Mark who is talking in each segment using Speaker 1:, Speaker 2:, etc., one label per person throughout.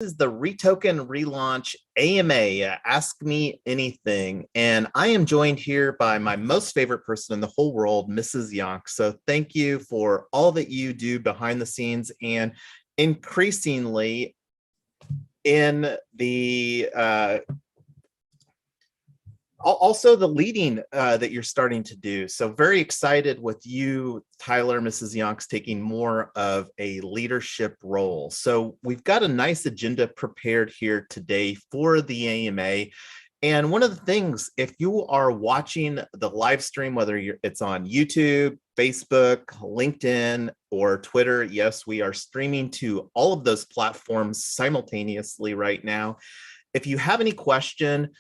Speaker 1: Is the REtoken Relaunch AMA, Ask Me Anything. And I am joined here by my most favorite person in the whole world, Mrs. Yonk. So thank you for all that you do behind the scenes and increasingly in the also the leading that you're starting to do. So very excited with you, Tyler, Mrs. Yonk's taking more of a leadership role. So we've got a nice agenda prepared here today for the AMA. And one of the things, if you are watching the live stream, whether it's on YouTube, Facebook, LinkedIn, or Twitter, yes, we are streaming to all of those platforms simultaneously right now. If you have any question,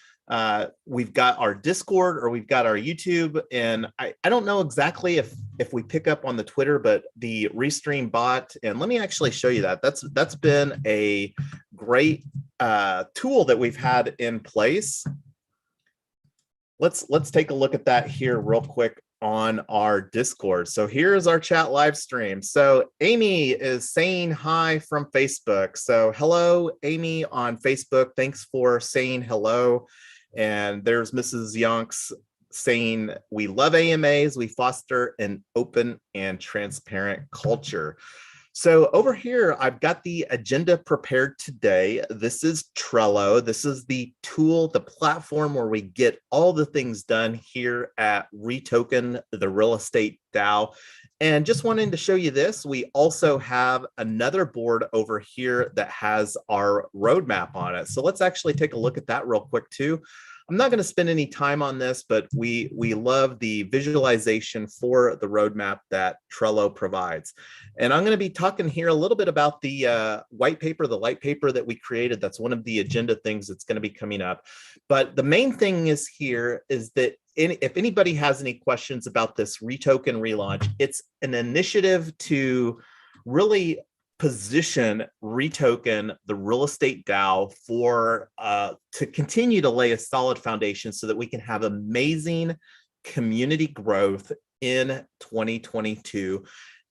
Speaker 1: we've got our Discord or we've got our YouTube, and I don't know exactly if we pick up on the Twitter, but the Restream bot, and let me actually show you that. That's been a great tool that we've had in place. Let's take a look at that here real quick on our Discord. So here's our chat live stream. So Amy is saying hi from Facebook. So hello, Amy on Facebook. Thanks for saying hello. And there's Mrs. Yonks saying, we love AMAs, we foster an open and transparent culture. So over here, I've got the agenda prepared today. This is Trello. This is the tool, the platform where we get all the things done here at REtoken, the real estate DAO. And just wanting to show you this, we also have another board over here that has our roadmap on it. So let's actually take a look at that real quick too. I'm not going to spend any time on this, but we love the visualization for the roadmap that Trello provides. And I'm going to be talking here a little bit about the white paper, the light paper that we created. That's one of the agenda things that's going to be coming up. But the main thing is here is that if anybody has any questions about this REtoken relaunch, it's an initiative to really position REtoken, the real estate DAO, for to continue to lay a solid foundation so that we can have amazing community growth in 2022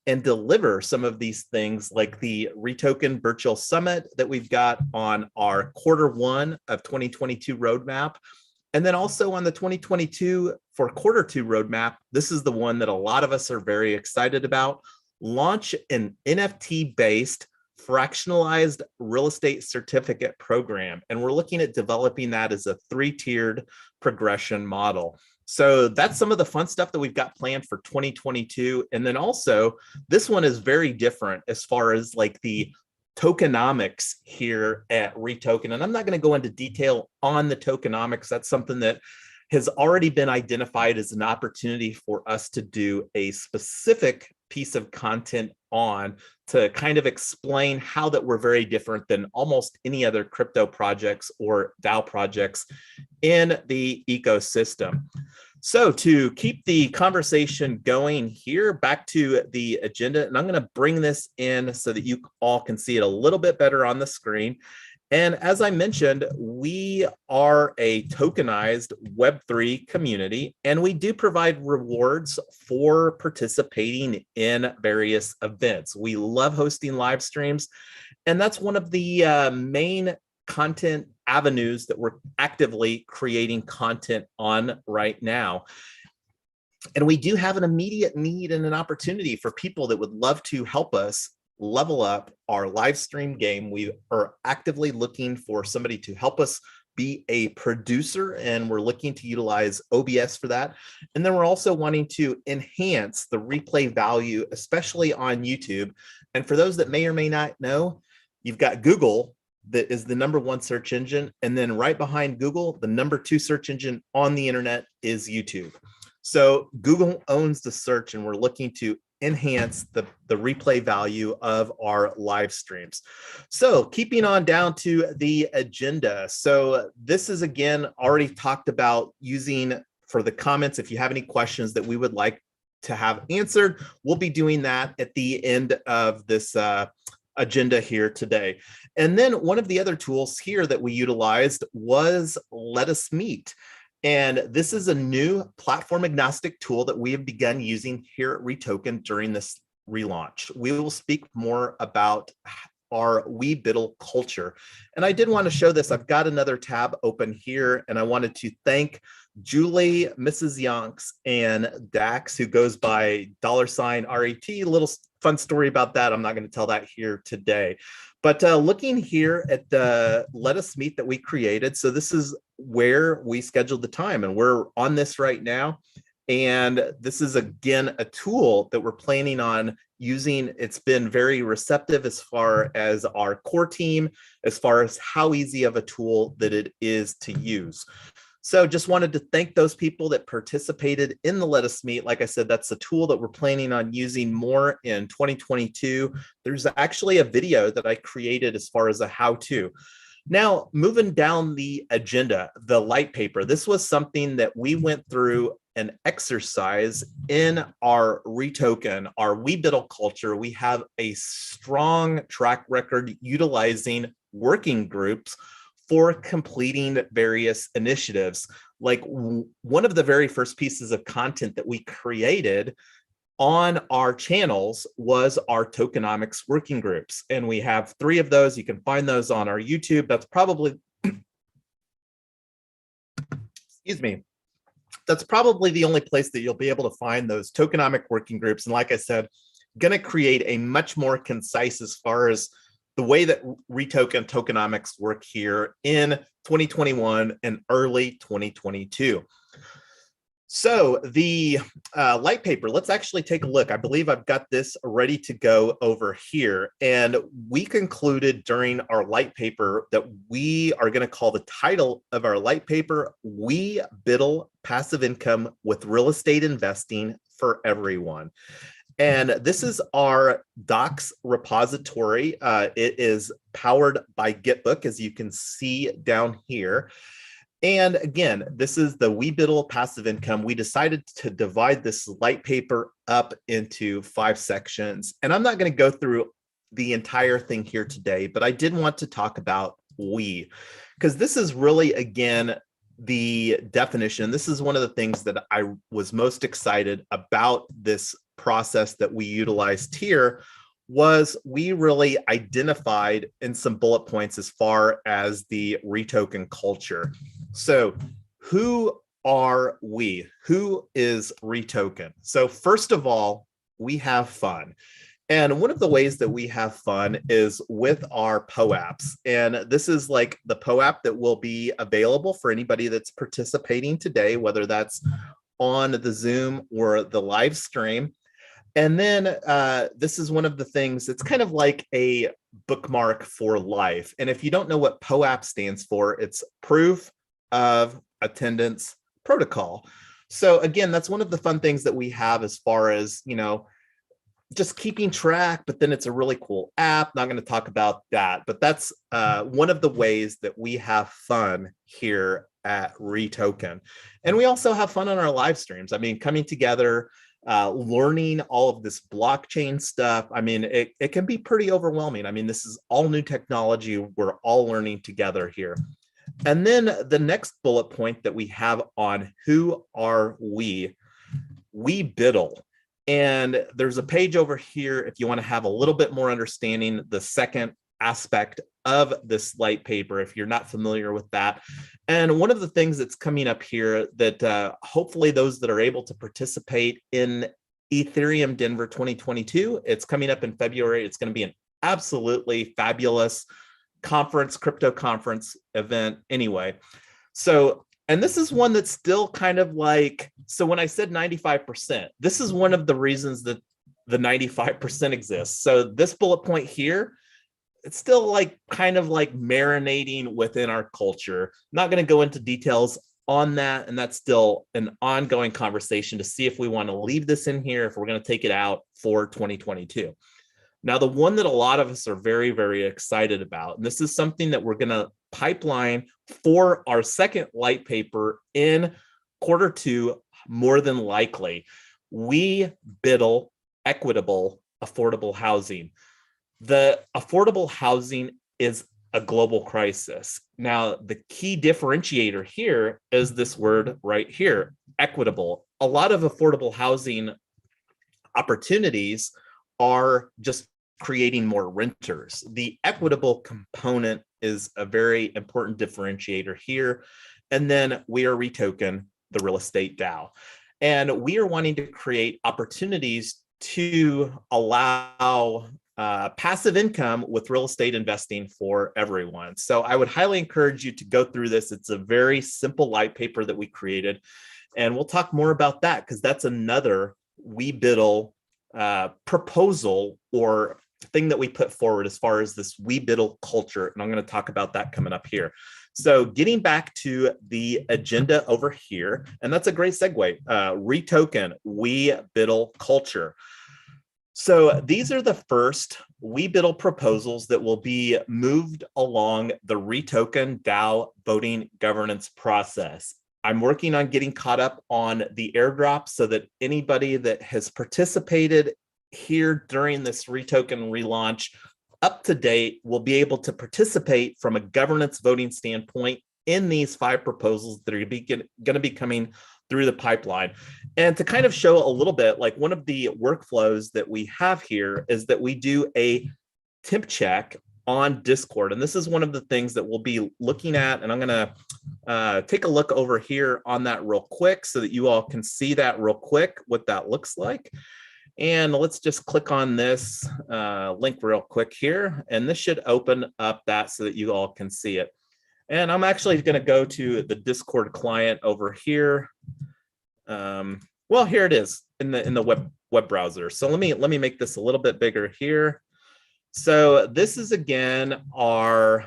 Speaker 1: and deliver some of these things like the REtoken Virtual Summit that we've got on our Q1 of 2022 roadmap. And then also on the 2022 for Q2 roadmap, this is the one that a lot of us are very excited about. Launch an NFT-based fractionalized real estate certificate program. And we're looking at developing that as a 3-tiered progression model. So that's some of the fun stuff that we've got planned for 2022. And then also, this one is very different as far as like the tokenomics here at REtoken. And I'm not going to go into detail on the tokenomics. That's something that has already been identified as an opportunity for us to do a specific piece of content on to kind of explain how that we're very different than almost any other crypto projects or DAO projects in the ecosystem. So to keep the conversation going here, back to the agenda, and I'm going to bring this in so that you all can see it a little bit better on the screen. And as I mentioned, we are a tokenized Web3 community, and we do provide rewards for participating in various events. We love hosting live streams, and that's one of the main content avenues that we're actively creating content on right now. And we do have an immediate need and an opportunity for people that would love to help us level up our live stream game. We are actively looking for somebody to help us be a producer, and we're looking to utilize OBS for that. And then we're also wanting to enhance the replay value, especially on YouTube. And for those that may or may not know, you've got Google that is the #1 search engine. And then right behind Google, the #2 search engine on the internet is YouTube. So Google owns the search, and we're looking to enhance the replay value of our live streams. So keeping on down to the agenda. So this is, again, already talked about using for the comments. If you have any questions that we would like to have answered, we'll be doing that at the end of this agenda here today. And then one of the other tools here that we utilized was Let Us Meet. And this is a new platform agnostic tool that we have begun using here at REtoken during this relaunch. We will speak more about our WeBiddle culture. And I did want to show this. I've got another tab open here, and I wanted to thank Julie, Mrs. Yonks, and Dax, who goes by $RET. A little fun story about that. I'm not going to tell that here today. But looking here at the Let Us Meet that we created, so this is where we scheduled the time, and we're on this right now. And this is, again, a tool that we're planning on using. It's been very receptive as far as our core team, as far as how easy of a tool that it is to use. So just wanted to thank those people that participated in the Let Us Meet. Like I said, that's a tool that we're planning on using more in 2022. There's actually a video that I created as far as a how-to. Now, moving down the agenda, the light paper. This was something that we went through an exercise in our REtoken, our WeBiddle culture. We have a strong track record utilizing working groups for completing various initiatives. Like one of the very first pieces of content that we created on our channels was our tokenomics working groups. And we have 3 of those. You can find those on our YouTube. That's probably, excuse me, that's probably the only place that you'll be able to find those tokenomic working groups. And like I said, going to create a much more concise as far as the way that REtoken tokenomics work here in 2021 and early 2022. So the light paper, let's actually take a look. I believe I've got this ready to go over here. And we concluded during our light paper that we are going to call the title of our light paper, WeBiddle Passive Income with Real Estate Investing for Everyone. And this is our docs repository. It is powered by Gitbook, as you can see down here. And again, this is the WeBiddle Passive Income. We decided to divide this light paper up into 5 sections. And I'm not going to go through the entire thing here today, but I did want to talk about we, because this is really, again, the definition. This is one of the things that I was most excited about this process that we utilized here, was we really identified in some bullet points as far as the REtoken culture. So who are we? Who is REtoken? So first of all, we have fun. And one of the ways that we have fun is with our POAPs. And this is like the POAP that will be available for anybody that's participating today, whether that's on the Zoom or the live stream. And then this is one of the things, it's kind of like a bookmark for life. And if you don't know what POAP stands for, it's Proof of Attendance Protocol. So again, that's one of the fun things that we have as far as, you know, just keeping track, but then it's a really cool app. Not going to talk about that, but that's one of the ways that we have fun here at REtoken. And we also have fun on our live streams. I mean, coming together, learning all of this blockchain stuff. I mean, it can be pretty overwhelming. I mean, this is all new technology. We're all learning together here. And then the next bullet point that we have on who are we biddle. And there's a page over here if you want to have a little bit more understanding the second aspect of this light paper, if you're not familiar with that. And one of the things that's coming up here that hopefully those that are able to participate in Ethereum Denver 2022, it's coming up in February. It's going to be an absolutely fabulous conference, crypto conference event anyway. So, and this is one that's still kind of like, so when I said 95%, this is one of the reasons that the 95% exists. So this bullet point here, it's still like kind of like marinating within our culture. Not going to go into details on that. And that's still an ongoing conversation to see if we want to leave this in here, if we're going to take it out for 2022. Now, the one that a lot of us are very, very excited about, and this is something that we're going to pipeline for our second light paper in Q2, more than likely. WeBiddle equitable affordable housing. The affordable housing is a global crisis. Now, the key differentiator here is this word right here, equitable. A lot of affordable housing opportunities are just creating more renters. The equitable component is a very important differentiator here. And then we are REtoken, the real estate DAO. And we are wanting to create opportunities to allow passive income with real estate investing for everyone. So I would highly encourage you to go through this. It's a very simple light paper that we created. And we'll talk more about that because that's another WeBiddle proposal or thing that we put forward as far as this WeBiddle culture. And I'm going to talk about that coming up here. So getting back to the agenda over here, and that's a great segue, REtoken, WeBiddle culture. So these are the first WeBiddle proposals that will be moved along the REtoken DAO voting governance process. I'm working on getting caught up on the airdrop so that anybody that has participated here during this REtoken relaunch up to date will be able to participate from a governance voting standpoint in these 5 proposals that are going to be coming through the pipeline. And to kind of show a little bit, like one of the workflows that we have here is that we do a temp check on Discord. And this is one of the things that we'll be looking at. And I'm going to take a look over here on that real quick so that you all can see that real quick, what that looks like. And let's just click on this link real quick here. And this should open up that so that you all can see it. And I'm actually going to go to the Discord client over here. Well, here it is in the web browser. So let me make this a little bit bigger here. So this is again our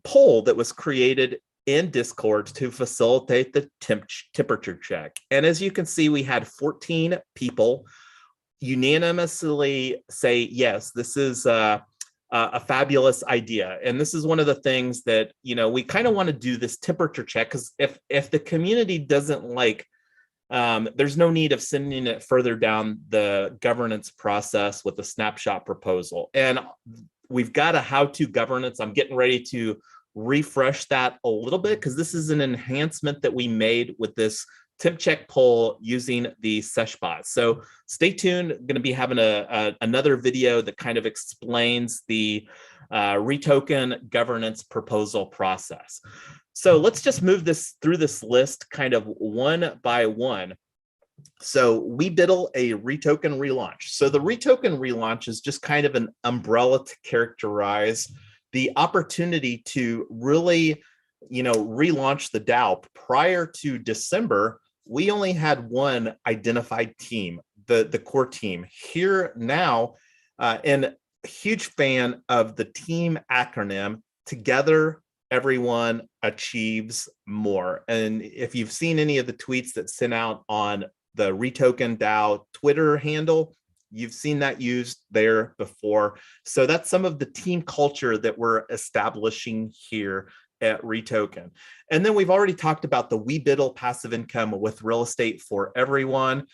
Speaker 1: poll that was created in Discord to facilitate the temperature check. And as you can see, we had 14 people unanimously say, yes, this is a fabulous idea. And this is one of the things that, you know, we kind of want to do this temperature check, because if the community doesn't like, there's no need of sending it further down the governance process with a snapshot proposal. And we've got a how-to governance. I'm getting ready to refresh that a little bit because this is an enhancement that we made with this temp check poll using the Seshbot. So stay tuned. Going to be having another video that kind of explains the REtoken governance proposal process. So let's just move this through this list kind of one by one. So WeBiddle, a REtoken relaunch. So the REtoken relaunch is just kind of an umbrella to characterize the opportunity to really, you know, relaunch the DAO. Prior to December, we only had one identified team, the core team. Here now, and a huge fan of the team acronym, together everyone achieves more. And if you've seen any of the tweets that sent out on the REtoken DAO Twitter handle, you've seen that used there before. So that's some of the team culture that we're establishing here at REtoken. And then we've already talked about the WeBiddle passive income with real estate for everyone.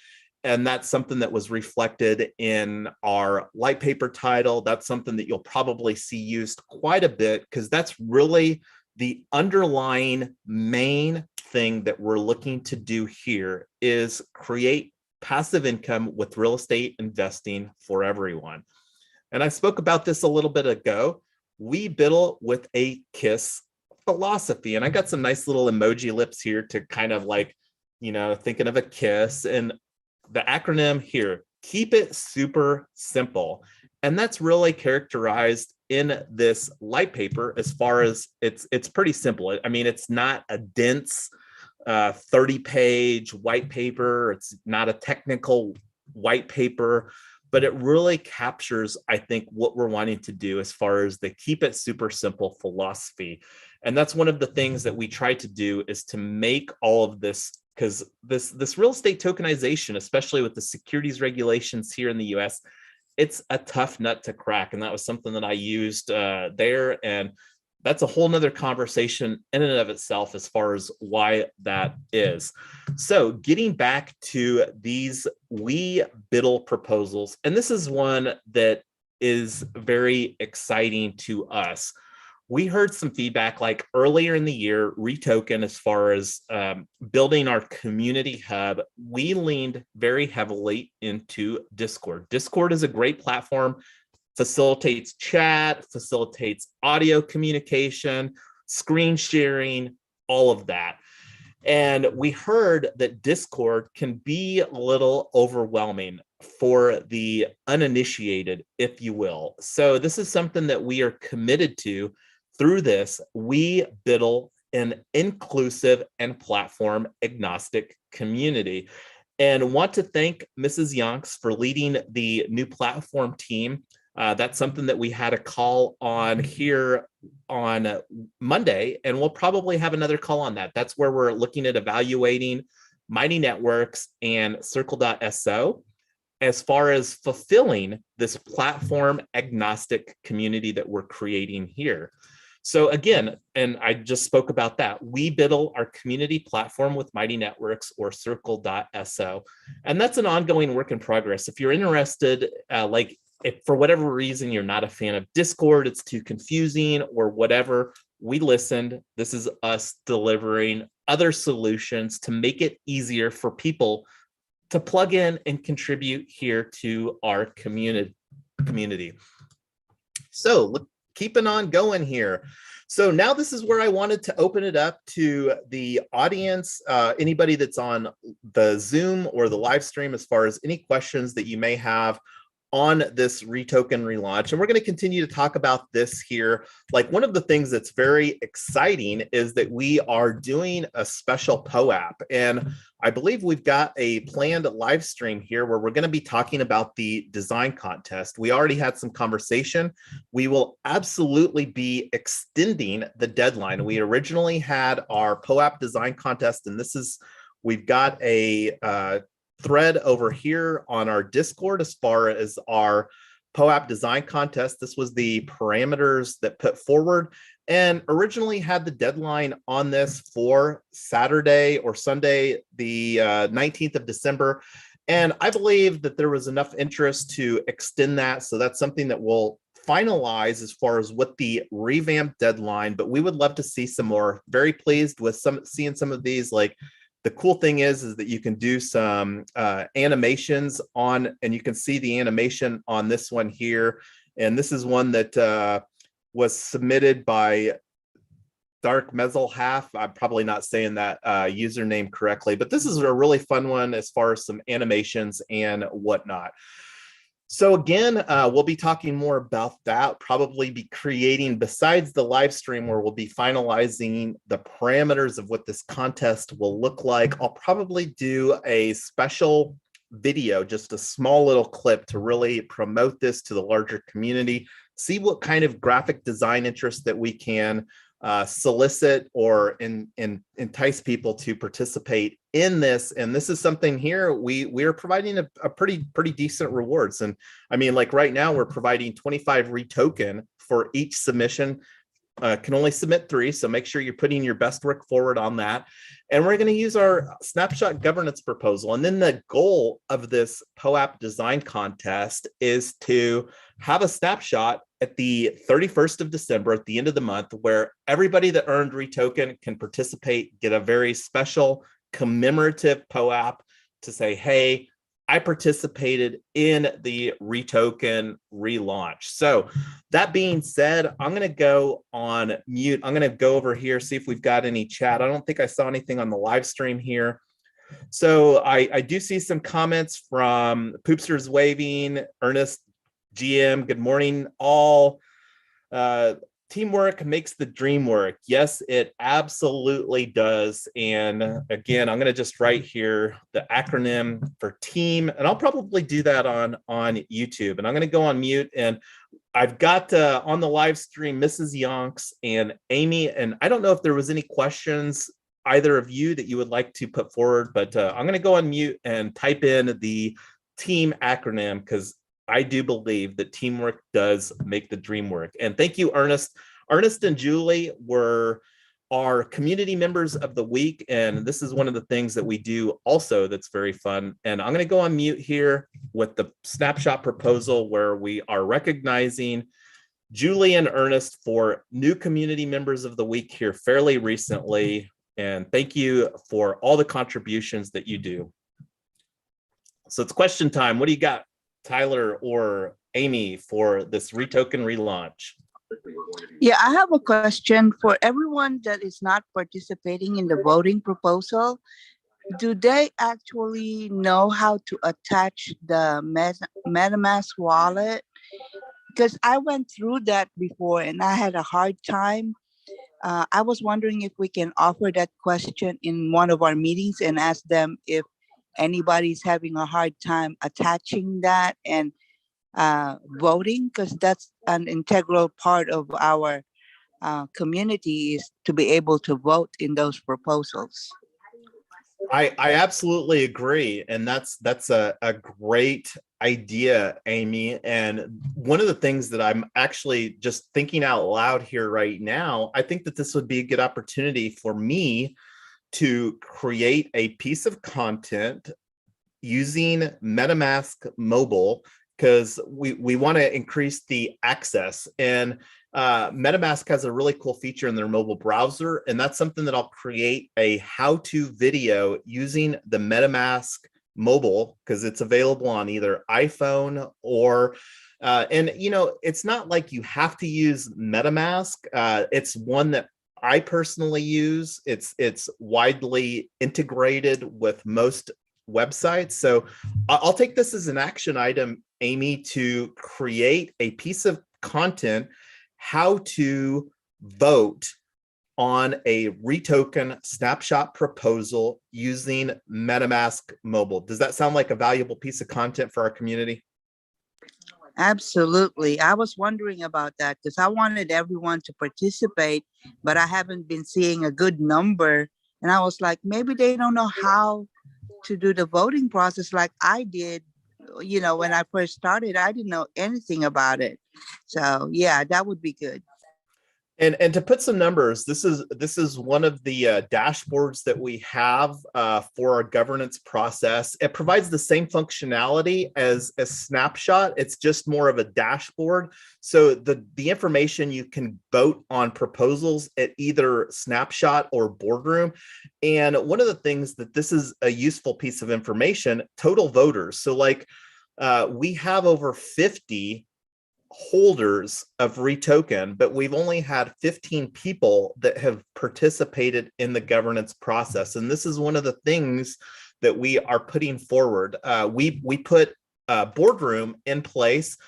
Speaker 1: And that's something that was reflected in our light paper title. That's something that you'll probably see used quite a bit because that's really the underlying main thing that we're looking to do here is create passive income with real estate investing for everyone. And I spoke about this a little bit ago. WeBiddle with a kiss philosophy. And I got some nice little emoji lips here to kind of like, you know, thinking of a kiss. And the acronym here, keep it super simple. And that's really characterized in this light paper as far as it's pretty simple. I mean, it's not a dense 30-page white paper. It's not a technical white paper, but it really captures, I think, what we're wanting to do as far as the keep it super simple philosophy. And that's one of the things that we try to do is to make all of this, because this real estate tokenization, especially with the securities regulations here in the US, it's a tough nut to crack. And that was something that I used there. And that's a whole nother conversation in and of itself as far as why that is. So getting back to these WeBiddle proposals, and this is one that is very exciting to us. We heard some feedback like earlier in the year, REtoken, as far as building our community hub, we leaned very heavily into Discord. Discord is a great platform. facilitates chat, facilitates audio communication, screen sharing, all of that. And we heard that Discord can be a little overwhelming for the uninitiated, if you will. So this is something that we are committed to through this. We build an inclusive and platform agnostic community. And want to thank Mrs. Yonks for leading the new platform team. That's something that we had a call on here on Monday, and we'll probably have another call on that. That's where we're looking at evaluating Mighty Networks and Circle.so as far as fulfilling this platform agnostic community that we're creating here. So again, and I just spoke about that, we build our community platform with Mighty Networks or Circle.so, and that's an ongoing work in progress. If you're interested, if for whatever reason you're not a fan of Discord, it's too confusing or whatever, we listened. This is us delivering other solutions to make it easier for people to plug in and contribute here to our community. So keeping on going here. So now this is where I wanted to open it up to the audience, anybody that's on the Zoom or the live stream, as far as any questions that you may have on this REtoken relaunch. And we're going to continue to talk about this here. Like, one of the things that's very exciting is that we are doing a special POAP. And I believe we've got a planned live stream here where we're going to be talking about the design contest. We already had some conversation. We will absolutely be extending the deadline. We originally had our POAP design contest, and we've got a thread over here on our Discord as far as our POAP design contest. This was the parameters that put forward, and originally had the deadline on this for Saturday or Sunday, the 19th of December. And I believe that there was enough interest to extend that. So that's something that we'll finalize as far as what the revamped deadline, but we would love to see some more. Very pleased with seeing some of these. Like, the cool thing is that you can do some animations on, and you can see the animation on this one here. And this is one that was submitted by Dark Mezzle Half. I'm probably not saying that username correctly, but this is a really fun one as far as some animations and whatnot. So again, we'll be talking more about that, probably be creating, besides the live stream where we'll be finalizing the parameters of what this contest will look like, I'll probably do a special video, just a small little clip to really promote this to the larger community, see what kind of graphic design interest that we can solicit or entice people to participate in this. And this is something here we are providing a pretty decent rewards. And I mean, like right now we're providing 25 REtoken for each submission. Can only submit 3, so make sure you're putting your best work forward on that. And we're going to use our snapshot governance proposal. And then the goal of this POAP design contest is to have a snapshot at the 31st of December, at the end of the month, where everybody that earned REtoken can participate, get a very special commemorative POAP to say, hey, I participated in the REtoken relaunch. So that being said, I'm going to go on mute. I'm going to go over here, see if we've got any chat. I don't think I saw anything on the live stream here. So I do see some comments from Poopsters Waving, Ernest, GM, good morning all. Teamwork makes the dream work. Yes, it absolutely does. And again, I'm going to just write here the acronym for team, and I'll probably do that on YouTube. And I'm going to go on mute. And I've got on the live stream Mrs. Yonks and Amy. And I don't know if there was any questions, either of you, that you would like to put forward, but I'm going to go on mute and type in the team acronym, because I do believe that teamwork does make the dream work. And thank you, Ernest. Ernest and Julie were our community members of the week. And this is one of the things that we do also that's very fun. And I'm going to go on mute here with the snapshot proposal, where we are recognizing Julie and Ernest for new community members of the week here fairly recently. And thank you for all the contributions that you do. So it's question time. What do you got? Tyler or Amy for this REtoken relaunch.
Speaker 2: Yeah, I have a question for everyone that is not participating in the voting proposal. Do they actually know how to attach the MetaMask wallet? Because I went through that before and I had a hard time. I was wondering if we can offer that question in one of our meetings and ask them if anybody's having a hard time attaching that and voting, because that's an integral part of our community, is to be able to vote in those proposals.
Speaker 1: I absolutely agree. And that's a great idea, Amy. And one of the things that I'm actually just thinking out loud here right now, I think that this would be a good opportunity for me to create a piece of content using MetaMask mobile, because we want to increase the access. And MetaMask has a really cool feature in their mobile browser, and that's something that I'll create a how-to video using the MetaMask mobile, because it's available on either iPhone or and you know, it's not like you have to use MetaMask. It's one that I personally use. It's widely integrated with most websites. So I'll take this as an action item, Amy, to create a piece of content, how to vote on a REtoken snapshot proposal using MetaMask mobile. Does that sound like a valuable piece of content for our community?
Speaker 2: Absolutely. I was wondering about that because I wanted everyone to participate, but I haven't been seeing a good number. And I was like, maybe they don't know how to do the voting process like I did. You know, when I first started, I didn't know anything about it. So yeah, that would be good.
Speaker 1: And to put some numbers, this is one of the dashboards that we have for our governance process. It provides the same functionality as a snapshot. It's just more of a dashboard. So the information, you can vote on proposals at either snapshot or boardroom. And one of the things that this is a useful piece of information, total voters. So like we have over 50 holders of REtoken, but we've only had 15 people that have participated in the governance process. And this is one of the things that we are putting forward. We put a boardroom in place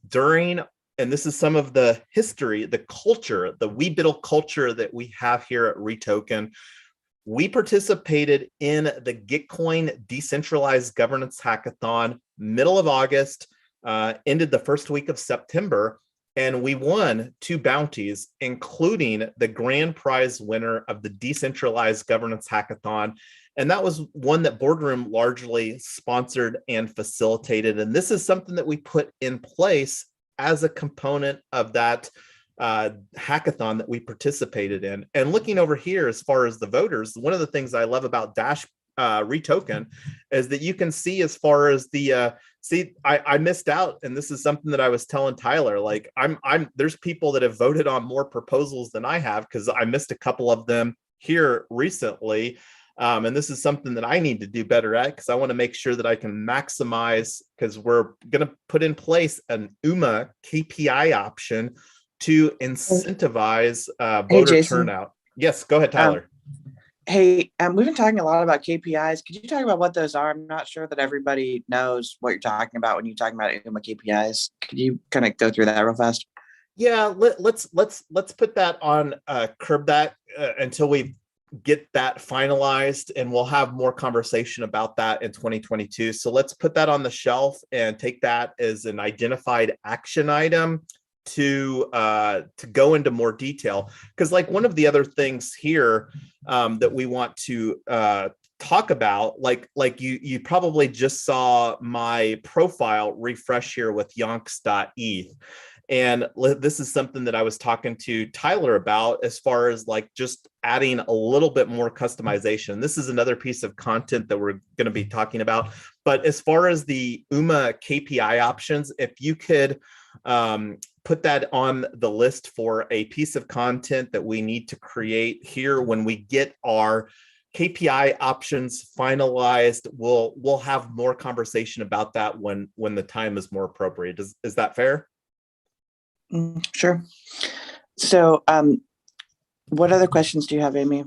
Speaker 1: during, and this is some of the history, the culture, the WeBiddle culture that we have here at REtoken. We participated in the Gitcoin Decentralized Governance Hackathon, middle of August, ended the first week of September, and we won 2 bounties, including the grand prize winner of the Decentralized Governance Hackathon. And that was one that Boardroom largely sponsored and facilitated. And this is something that we put in place as a component of that hackathon that we participated in. And looking over here, as far as the voters, one of the things I love about REtoken is that you can see, as far as the I missed out, and this is something that I was telling Tyler, like there's people that have voted on more proposals than I have, because I missed a couple of them here recently. And this is something that I need to do better at, because I want to make sure that I can maximize, because we're going to put in place an UMA KPI option to incentivize voter turnout. Yes, go ahead, Tyler.
Speaker 3: Hey, we've been talking a lot about KPIs. Could you talk about what those are? I'm not sure that everybody knows what you're talking about when you're talking about UMA KPIs. Could you kind of go through that real fast?
Speaker 1: Yeah, let's put that on curb that until we get that finalized, and we'll have more conversation about that in 2022. So let's put that on the shelf and take that as an identified action item to go into more detail, because like one of the other things here that we want to talk about, like you probably just saw my profile refresh here with yonks.eth, and this is something that I was talking to Tyler about, as far as like just adding a little bit more customization. This is another piece of content that we're going to be talking about. But as far as the UMA KPI options, if you could put that on the list for a piece of content that we need to create here when we get our KPI options finalized. We'll have more conversation about that when the time is more appropriate. Is that fair?
Speaker 3: Sure. So what other questions do you have, Amy?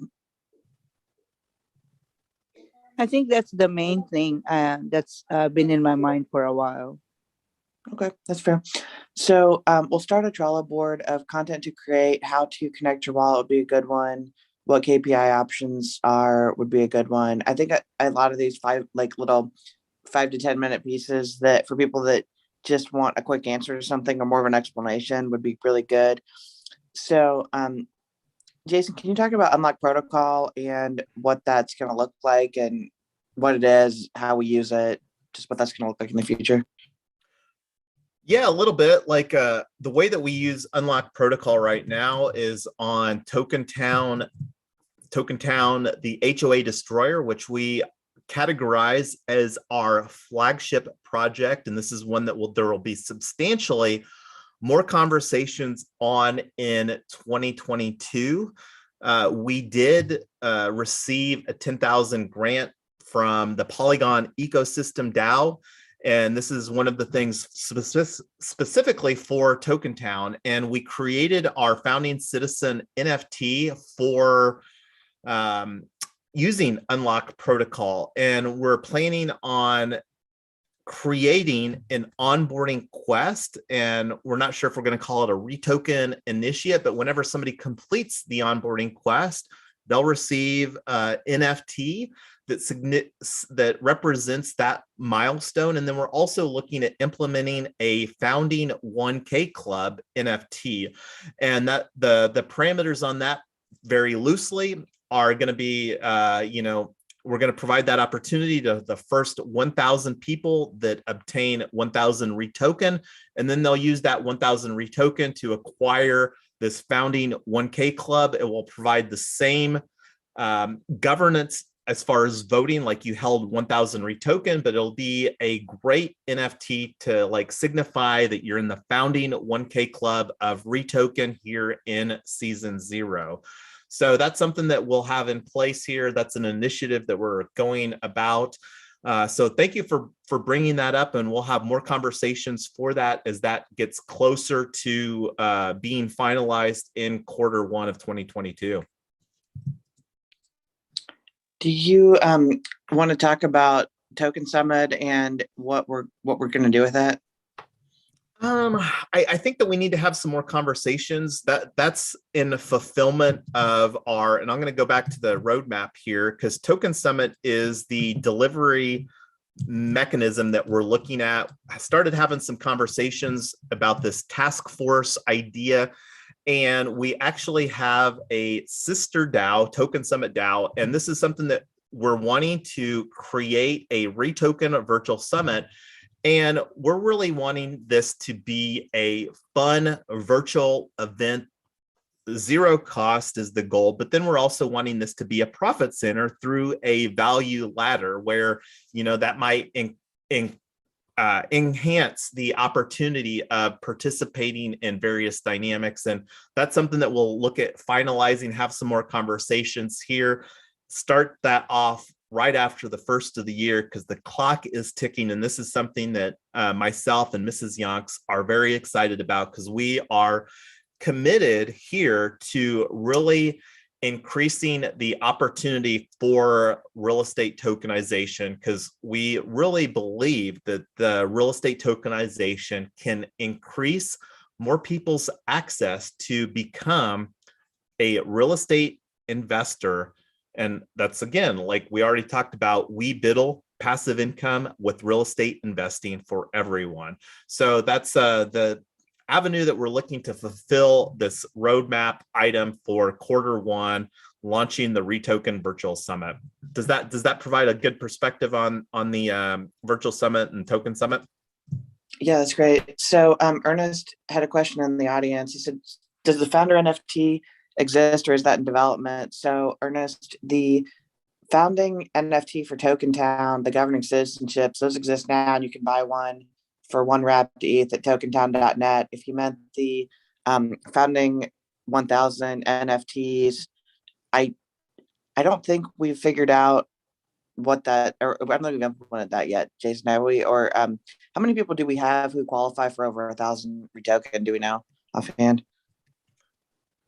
Speaker 2: I think that's the main thing that's been in my mind for a while.
Speaker 3: Okay, that's fair. So we'll start a Trello board of content to create. How to connect your wallet would be a good one. What KPI options are would be a good one. I think a lot of these little 5 to 10 minute pieces that for people that just want a quick answer to something or more of an explanation would be really good. So Jason, can you talk about Unlock Protocol and what that's going to look like and what it is, how we use it, just what that's going to look like in the future?
Speaker 1: Yeah, a little bit. Like the way that we use Unlock Protocol right now is on Tokentown, the HOA Destroyer, which we categorize as our flagship project. And this is one that there will be substantially more conversations on in 2022. We did receive a 10,000 grant from the Polygon Ecosystem DAO. And this is one of the things specifically for Tokentown. And we created our founding citizen NFT for using Unlock Protocol. And we're planning on creating an onboarding quest. And we're not sure if we're going to call it a REtoken initiate, but whenever somebody completes the onboarding quest, they'll receive NFT that represents that milestone. And then we're also looking at implementing a founding 1K club NFT. And that the parameters on that very loosely are going to be, we're going to provide that opportunity to the first 1,000 people that obtain 1,000 REtoken. And then they'll use that 1,000 REtoken to acquire this founding 1K club. It will provide the same governance as far as voting, like you held 1,000 REtoken, but it'll be a great NFT to like signify that you're in the founding 1K club of REtoken here in season 0. So that's something that we'll have in place here. That's an initiative that we're going about. So thank you for bringing that up, and we'll have more conversations for that as that gets closer to being finalized in Q1 of 2022.
Speaker 3: Do you want to talk about Token Summit and what we're going to do with that?
Speaker 1: I think that we need to have some more conversations. That's in the fulfillment of our, and I'm going to go back to the roadmap here because Token Summit is the delivery mechanism that we're looking at. I started having some conversations about this task force idea, and we actually have a sister DAO, Token Summit DAO, and this is something that we're wanting to create a REtoken virtual summit. And we're really wanting this to be a fun virtual event. 0 cost is the goal, but then we're also wanting this to be a profit center through a value ladder where, that might enhance the opportunity of participating in various dynamics. And that's something that we'll look at finalizing, have some more conversations here, start that off right after the first of the year because the clock is ticking. And this is something that myself and Mrs. Yonks are very excited about because we are committed here to really increasing the opportunity for real estate tokenization because we really believe that the real estate tokenization can increase more people's access to become a real estate investor. And that's, again, like we already talked about, we biddle passive income with real estate investing for everyone. So that's the avenue that we're looking to fulfill this roadmap item for Q1, launching the REtoken Virtual Summit. Does that provide a good perspective on the Virtual Summit and Token Summit?
Speaker 3: Yeah, that's great. So Ernest had a question in the audience. He said, does the founder NFT exist or is that in development? So Ernest, the founding NFT for Tokentown, the governing citizenships, those exist now and you can buy one for 1 wrapped ETH at tokentown.net. If you meant the founding 1,000 NFTs, I don't think we've figured out what that, or I don't think we've implemented that yet, Jason, have we? Or how many people do we have who qualify for over 1,000 REtoken? Do we know offhand?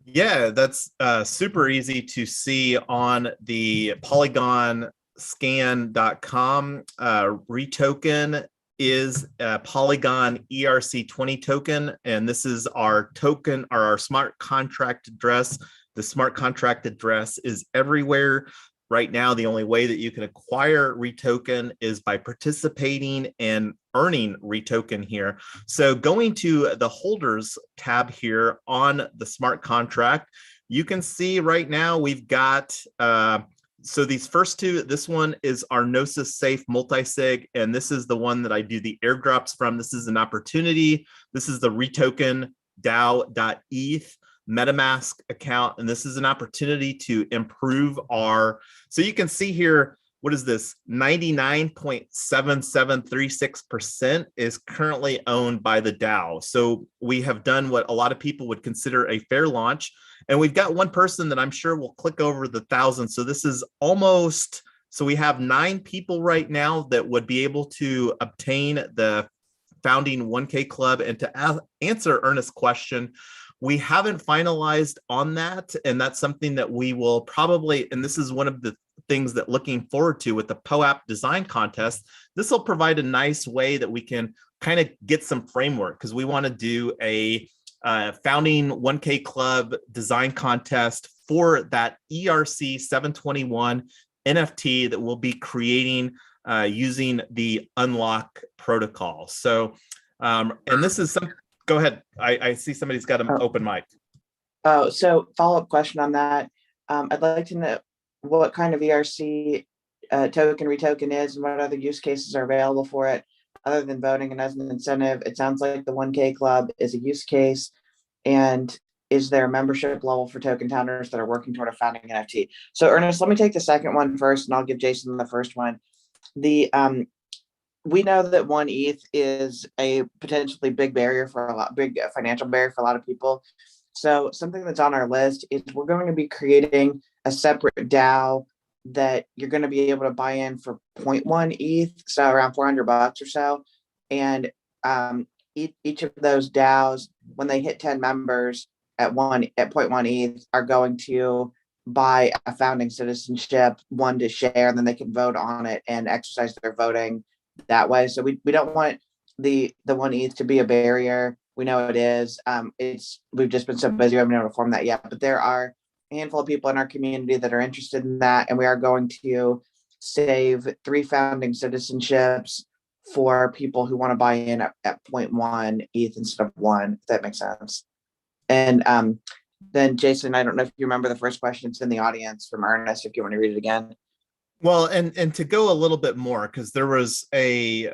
Speaker 1: Yeah, that's super easy to see on the polygonscan.com. REtoken is a Polygon ERC20 token, and this is our token or our smart contract address. The smart contract address is everywhere. Right now, the only way that you can acquire REtoken is by participating and earning REtoken here. So going to the holders tab here on the smart contract, you can see right now we've got, so these first two, this one is our Gnosis Safe multi-sig, and this is the one that I do the airdrops from. This is an opportunity. This is the REtoken DAO.eth MetaMask account, and this is an opportunity to improve our, so you can see here, what is this? 99.7736% is currently owned by the DAO. So we have done what a lot of people would consider a fair launch. And we've got one person that I'm sure will click over the 1,000. So this is almost, so we have 9 people right now that would be able to obtain the founding 1K club. And to answer Ernest's question, we haven't finalized on that, and that's something that we will probably, and this is one of the things that looking forward to with the POAP design contest, this will provide a nice way that we can kind of get some framework, because we want to do a founding 1K club design contest for that ERC 721 NFT that we'll be creating using the unlock protocol. So, and this is some, go ahead. I see somebody's got an open mic.
Speaker 3: Oh, so follow-up question on that. I'd like to know what kind of ERC token REtoken is and what other use cases are available for it other than voting and as an incentive. It sounds like the 1K club is a use case. And is there a membership level for token towners that are working toward a founding NFT? So Ernest, let me take the second one first, and I'll give Jason the first one. The we know that 1 ETH is a potentially big barrier for a lot, big financial barrier for a lot of people. So something that's on our list is we're going to be creating a separate DAO that you're going to be able to buy in for 0.1 ETH, so around $400 or so. And each of those DAOs, when they hit 10 members at 0.1 ETH, are going to buy a founding citizenship, one to share, and then they can vote on it and exercise their voting that way. So we don't want the 1 ETH to be a barrier. We know it is. We've just been so busy, we haven't been able to form that yet. But there are a handful of people in our community that are interested in that, and we are going to save 3 founding citizenships for people who want to buy in at 0.1 ETH instead of 1, if that makes sense. And then Jason, I don't know if you remember the first question. It's in the audience from Ernest, if you want to read it again.
Speaker 1: Well, and to go a little bit more, because there was a,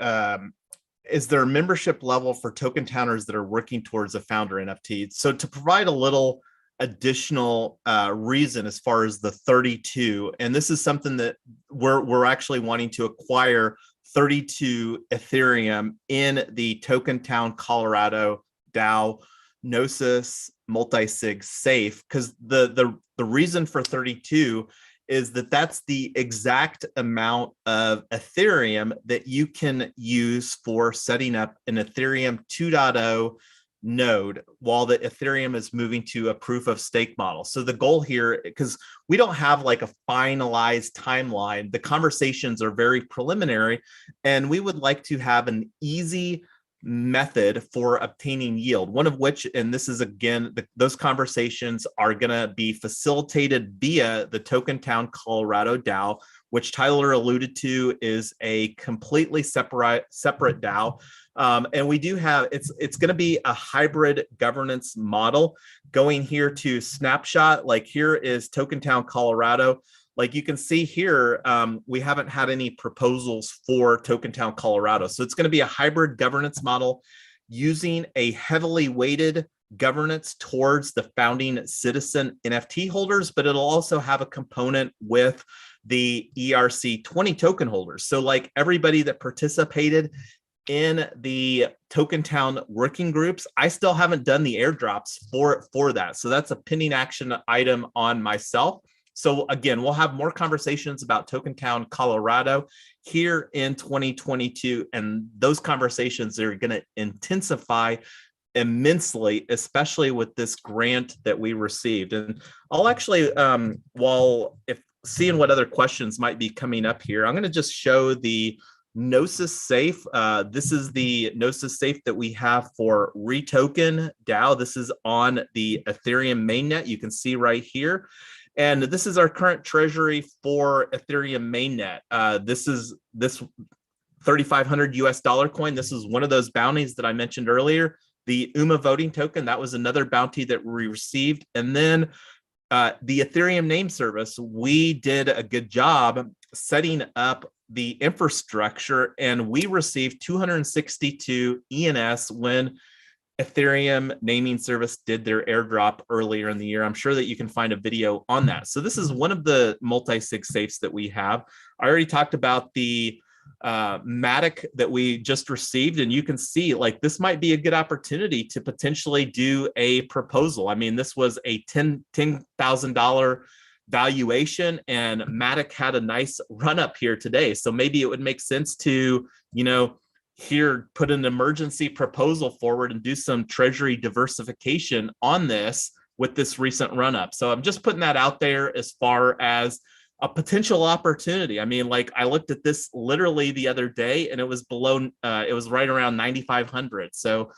Speaker 1: is there a membership level for token towners that are working towards a founder NFT? So to provide a little additional reason as far as the 32, and this is something that we're actually wanting to acquire 32 Ethereum in the Token Town Colorado DAO Gnosis multi-sig safe, because the reason for 32 is that that's the exact amount of Ethereum that you can use for setting up an Ethereum 2.0 node while the Ethereum is moving to a proof of stake model. So the goal here, because we don't have like a finalized timeline, the conversations are very preliminary, and we would like to have an easy method for obtaining yield, one of which, and this is again, those conversations are going to be facilitated via the Token Town Colorado DAO, which Tyler alluded to is a completely separate DAO. And we do have, it's going to be a hybrid governance model. Going here to snapshot, like here is Token Town Colorado. Like you can see here, we haven't had any proposals for Token Town Colorado. So it's going to be a hybrid governance model using a heavily weighted governance towards the founding citizen NFT holders, but it'll also have a component with the ERC20 token holders. So like everybody that participated in the Token Town working groups, I still haven't done the airdrops for that. So that's a pending action item on myself. So again, we'll have more conversations about Token Town, Colorado here in 2022. And those conversations are going to intensify immensely, especially with this grant that we received. And I'll actually, if seeing what other questions might be coming up here, I'm going to just show the Gnosis safe. This is the Gnosis safe that we have for REtoken DAO. This is on the Ethereum mainnet. You can see right here. And this is our current treasury for Ethereum mainnet. This 3,500 US dollar coin. This is one of those bounties that I mentioned earlier. The UMA voting token, that was another bounty that we received. And then the Ethereum name service, we did a good job setting up the infrastructure, and we received 262 ENS when Ethereum naming service did their airdrop earlier in the year. I'm sure that you can find a video on that. So this is one of the multi-sig safes that we have. I already talked about the Matic that we just received, and you can see like this might be a good opportunity to potentially do a proposal. I mean, this was a $10,000 valuation, and Matic had a nice run up here today. So maybe it would make sense to, here put an emergency proposal forward and do some treasury diversification on this with this recent run up. So I'm just putting that out there as far as a potential opportunity. I mean, like I looked at this literally the other day and it was below, it was right around 9,500. So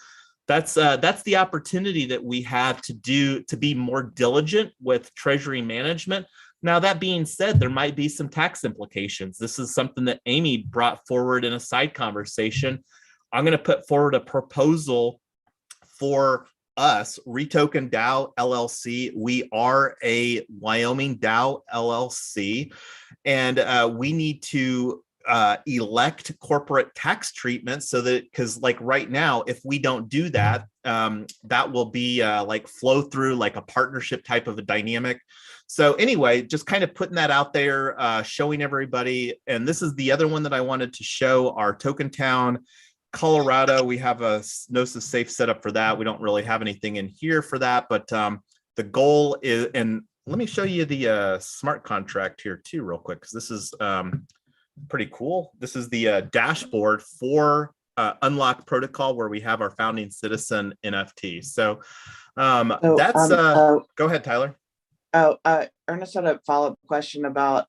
Speaker 1: that's the opportunity that we have to be more diligent with treasury management. Now, that being said, there might be some tax implications. This is something that Amy brought forward in a side conversation. I'm going to put forward a proposal for us, REtoken DAO LLC. We are a Wyoming DAO LLC, and we need to elect corporate tax treatment so that, because like right now, if we don't do that, that will be like flow through like a partnership type of a dynamic. So anyway, just kind of putting that out there, showing everybody. And this is the other one that I wanted to show, our Token Town, Colorado. We have a Gnosis safe setup for that. We don't really have anything in here for that, but the goal is, and let me show you the smart contract here too real quick, because this is pretty cool. This is the dashboard for Unlock Protocol, where we have our founding citizen NFT. So that's go ahead, Tyler.
Speaker 3: Ernest had a follow-up question about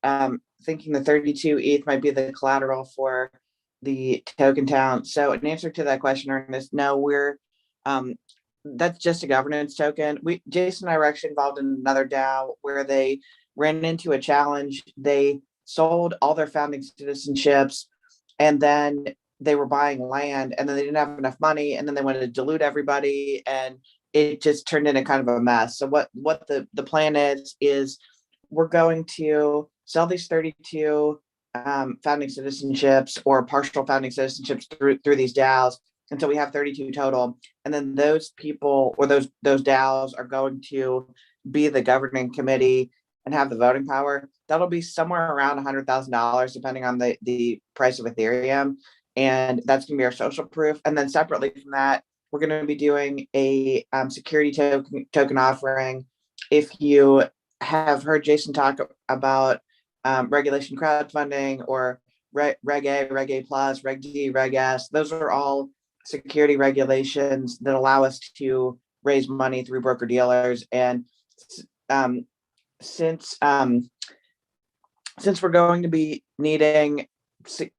Speaker 3: thinking the 32 ETH might be the collateral for the Token Town. So in answer to that question, Ernest, no, we're that's just a governance token. Jason and I were actually involved in another DAO where they ran into a challenge. They sold all their founding citizenships, and then they were buying land, and then they didn't have enough money, and then they wanted to dilute everybody, and it just turned into kind of a mess. So what the plan is we're going to sell these 32 founding citizenships or partial founding citizenships through these DAOs until we have 32 total. And then those people or those DAOs are going to be the governing committee and have the voting power. That'll be somewhere around $100,000, depending on the price of Ethereum. And that's going to be our social proof. And then separately from that, we're going to be doing a security token offering. If you have heard Jason talk about regulation crowdfunding or Reg A, Reg A Plus, Reg D, Reg S, those are all security regulations that allow us to raise money through broker dealers. And since we're going to be needing,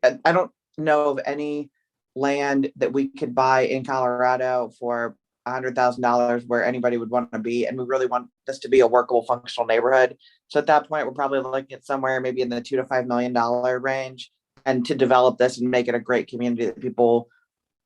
Speaker 3: I don't know of any land that we could buy in Colorado for $100,000 where anybody would want to be, and we really want this to be a workable, functional neighborhood. So at that point, we're probably looking at somewhere maybe in the $2 to $5 million range, and to develop this and make it a great community that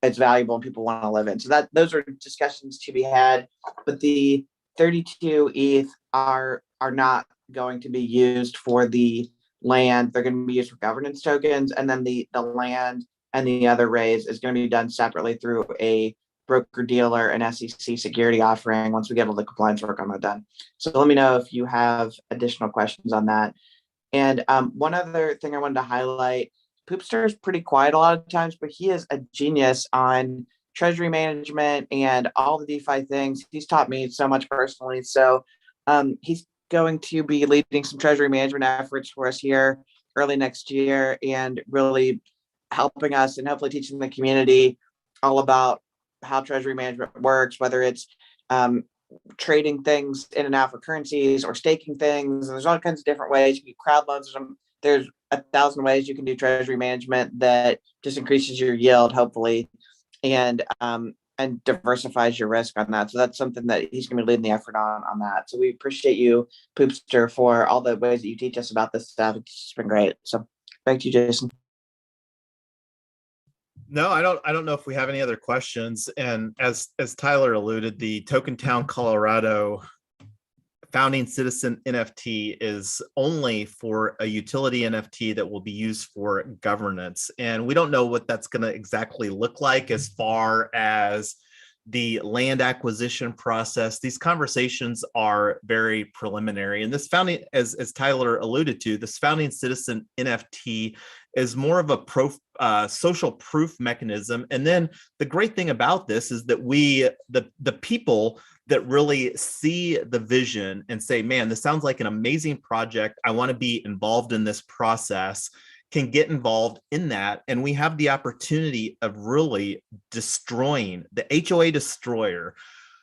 Speaker 3: it's valuable and people want to live in. So those are discussions to be had, but the 32 ETH are not going to be used for the land. They're going to be used for governance tokens, and then the land and the other raise is going to be done separately through a broker dealer and SEC security offering once we get all the compliance work on that done. So let me know if you have additional questions on that. And one other thing I wanted to highlight, Poopster is pretty quiet a lot of times, but he is a genius on treasury management and all the DeFi things. He's taught me so much personally. So he's going to be leading some treasury management efforts for us here early next year, and really helping us and hopefully teaching the community all about how treasury management works, whether it's trading things in and out for currencies or staking things. And there's all kinds of different ways. You can do crowd loans. There's 1,000 ways you can do treasury management that just increases your yield, hopefully, and diversifies your risk on that. So that's something that he's going to be leading the effort on that. So we appreciate you, Poopster, for all the ways that you teach us about this stuff. It's been great. So back to you, Jason.
Speaker 1: No, I don't know if we have any other questions. And as Tyler alluded, the Token Town Colorado founding citizen NFT is only for a utility NFT that will be used for governance. And we don't know what that's going to exactly look like as far as the land acquisition process. These conversations are very preliminary. And this founding, as Tyler alluded to, this founding citizen NFT is more of a social proof mechanism. And then the great thing about this is that the people that really see the vision and say, man, this sounds like an amazing project, I want to be involved in this process, can get involved in that. And we have the opportunity of really destroying the HOA destroyer